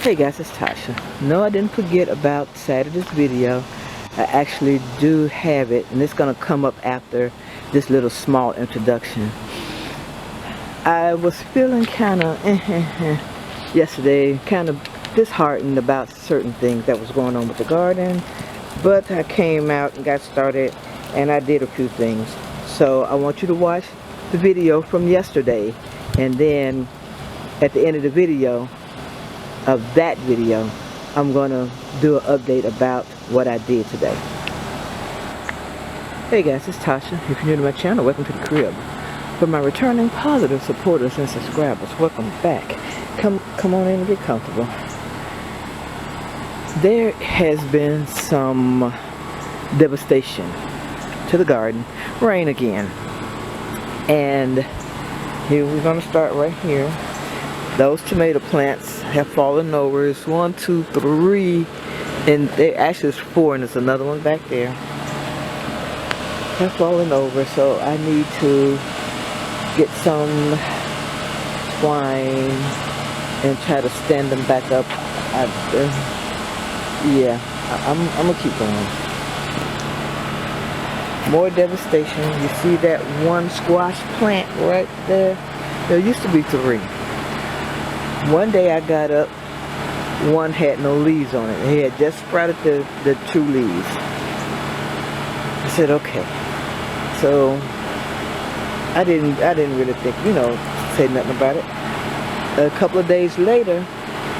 Hey guys, it's Tasha. No, I didn't forget about Saturday's video. I actually do have it, and it's going to come up after this little small introduction. I was feeling kind of yesterday, kind of disheartened about certain things that was going on with the garden, but I came out and got started, and I did a few things. So I want you to watch the video from yesterday, and then at the end of the video, of that video, I'm gonna do an update about what I did today. Hey guys, it's Tasha. If you're new to my channel, welcome to the crib. For my returning positive supporters and subscribers, welcome back. Come on in and get comfortable. There has been some devastation to the garden. Rain again. And here we're gonna start right here. Those tomato plants have fallen over. It's 1, 2, 3, and there actually is 4, and there's another one back there. Have fallen over, so I need to get some twine and try to stand them back up. Yeah, I'm gonna keep going. More devastation. You see that one squash plant right there? There used to be 3. One day I got up, one had no leaves on it. He had just sprouted the 2 leaves. I said, okay. So I didn't really think, say nothing about it. A couple of days later,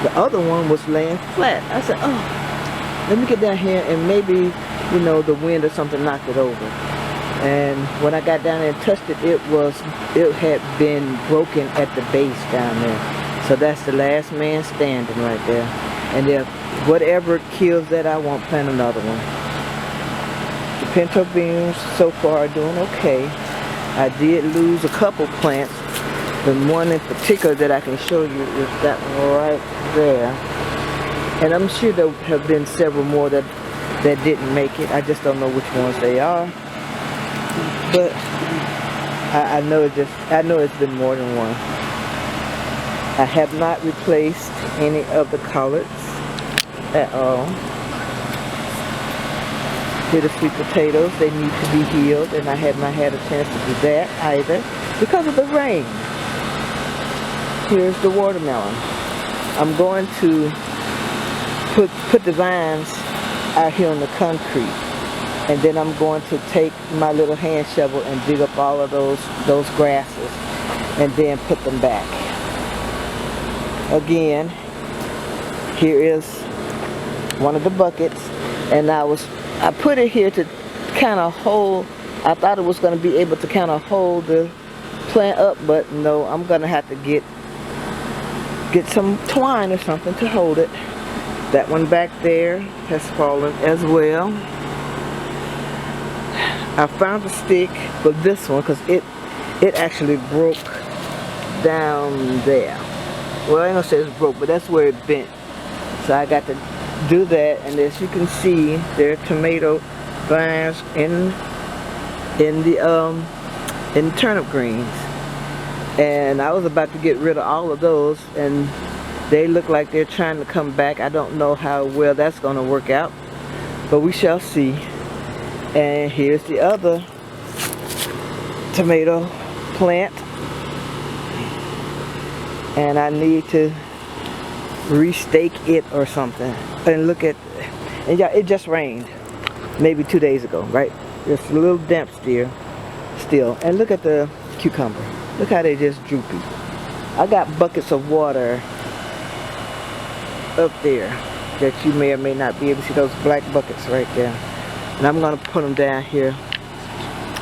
the other one was laying flat. I said, oh, let me get down here and maybe, the wind or something knocked it over. And when I got down there and touched it, it had been broken at the base down there. So that's the last man standing right there. And if whatever kills that, I won't plant another one. The pinto beans so far are doing okay. I did lose a couple plants. The one in particular that I can show you is that one right there. And I'm sure there have been several more that didn't make it. I just don't know which ones they are. But I know it's been more than one. I have not replaced any of the collards at all. Here the sweet potatoes, they need to be healed, and I have not had a chance to do that either because of the rain. Here's the watermelon. I'm going to put the vines out here on the concrete, and then I'm going to take my little hand shovel and dig up all of those grasses and then put them back. Again, here is one of the buckets, and I put it here to kind of hold. I thought it was going to be able to kind of hold the plant up, but no, I'm going to have to get some twine or something to hold it. That one back there has fallen as well. I found a stick for this one because it actually broke down there. Well, I ain't gonna say it's broke, but that's where it bent. So I got to do that, and as you can see, there are tomato vines in the turnip greens. And I was about to get rid of all of those, and they look like they're trying to come back. I don't know how well that's gonna work out, but we shall see. And here's the other tomato plant. And I need to restake it or something. And look at, and yeah, it just rained maybe 2 days ago, right? It's a little damp still. And look at the cucumber. Look how they just droopy. I got buckets of water up there that you may or may not be able to see, those black buckets right there. And I'm gonna put them down here.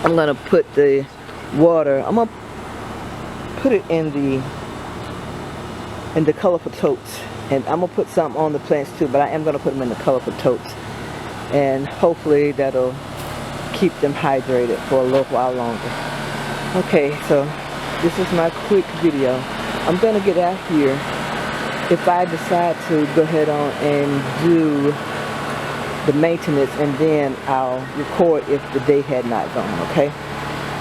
I'm gonna put the water, I'm gonna put it in the colorful totes, and I'm gonna put some on the plants too, but I am gonna put them in the colorful totes, and hopefully that'll keep them hydrated for a little while longer. Okay, so this is my quick video. I'm gonna get out here if I decide to go ahead on and do the maintenance, and then I'll record if the day had not gone. Okay,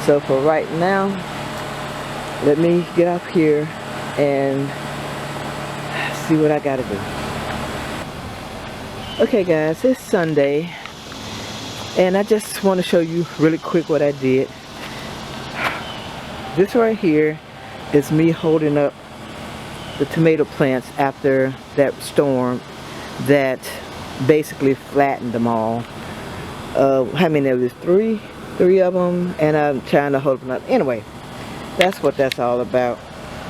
so for right now, let me get up here and see what I gotta do. Okay guys, it's Sunday and I just want to show you really quick what I did. This right here is me holding up the tomato plants after that storm that basically flattened them all. How many of these? Three of them, and I'm trying to hold them up. Anyway, that's what that's all about.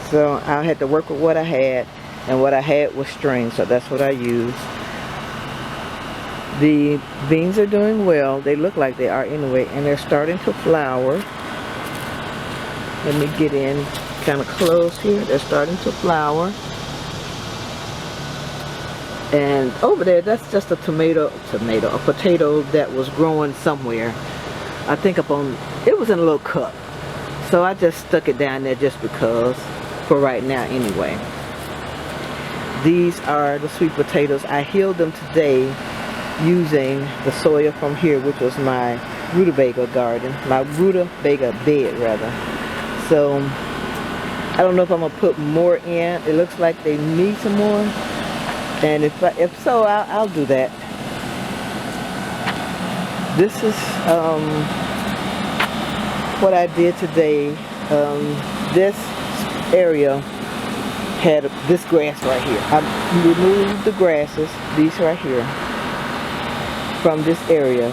So I had to work with what I had, and what I had was string, so that's what I used. The beans are doing well. They look like they are anyway, and they're starting to flower. Let me get in kind of close here. They're starting to flower. And over there, that's just a a potato that was growing somewhere. I think it was in a little cup. So I just stuck it down there just because, for right now anyway. These are the sweet potatoes. I healed them today using the soil from here, which was my rutabaga garden, my rutabaga bed rather. So I don't know if I'm gonna put more in. It looks like they need some more, and if so, I'll do that. This is what I did today. This area had this grass right here. I removed the grasses, these right here, from this area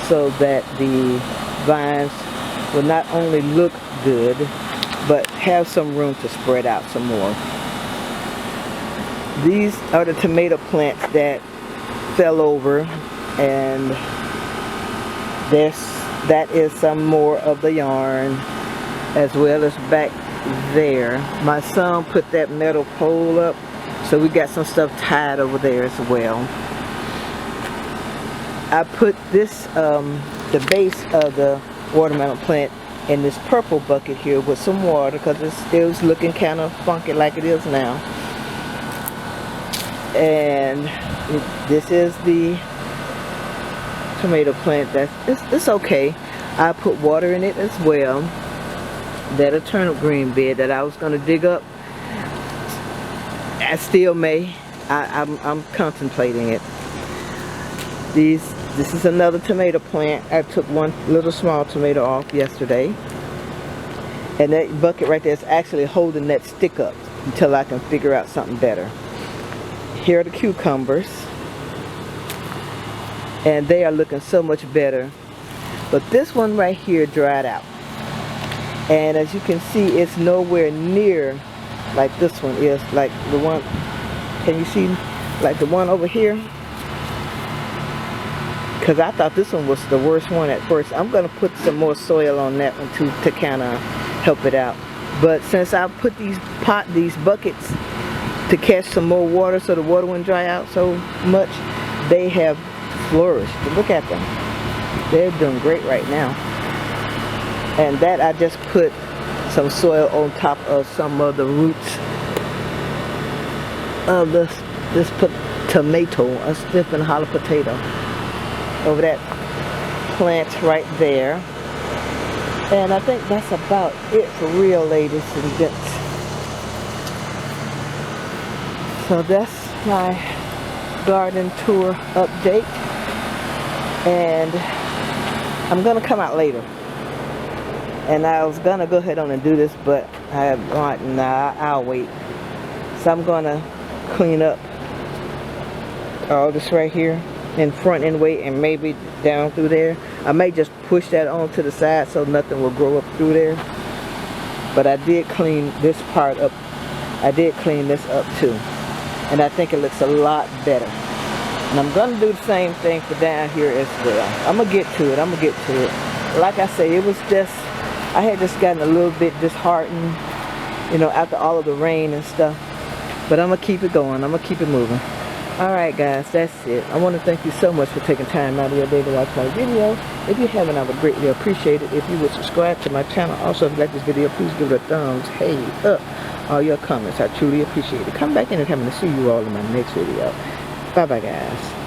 so that the vines will not only look good but have some room to spread out some more. These are the tomato plants that fell over, and that is some more of the yarn, as well as back there. My son put that metal pole up, so we got some stuff tied over there as well. I put this, the base of the watermelon plant in this purple bucket here with some water because it was looking kind of funky like it is now. And this is the tomato plant. It's okay. I put water in it as well. That turnip green bed that I was going to dig up, I still may. I'm contemplating it. This is another tomato plant. I took one little small tomato off yesterday, and that bucket right there is actually holding that stick up until I can figure out something better. Here are the cucumbers, and they are looking so much better, but this one right here dried out, and as you can see, it's nowhere near like this one is, like the one, can you see, like the one over here? Because I thought this one was the worst one at first. I'm going to put some more soil on that one too to kind of help it out. But since I put these buckets to catch some more water so the water wouldn't dry out so much, they have flourished. Look at them. They're doing great right now. And that I just put some soil on top of some of the roots of this tomato, a stiff and hollow potato. Over that plant right there. And I think that's about it for real, ladies and gents. So that's my garden tour update, and I'm gonna come out later, and I was gonna go ahead on and do this, but I'll wait. So I'm gonna clean up all this right here in front anyway, and maybe down through there. I may just push that on to the side so nothing will grow up through there. But I did clean this part up. I did clean this up too, and I think it looks a lot better. And I'm gonna do the same thing for down here as well. I'm gonna get to it. Like I say, it was just, I had just gotten a little bit disheartened, you know, after all of the rain and stuff. But I'm gonna keep it going. I'm gonna keep it moving. Alright guys, that's it. I want to thank you so much for taking time out of your day to watch my video. If you haven't, I would greatly appreciate it if you would subscribe to my channel. Also, if you like this video, please give it a thumbs hey up. All your comments, I truly appreciate it. Come back in and I'm going to see you all in my next video. Bye bye guys.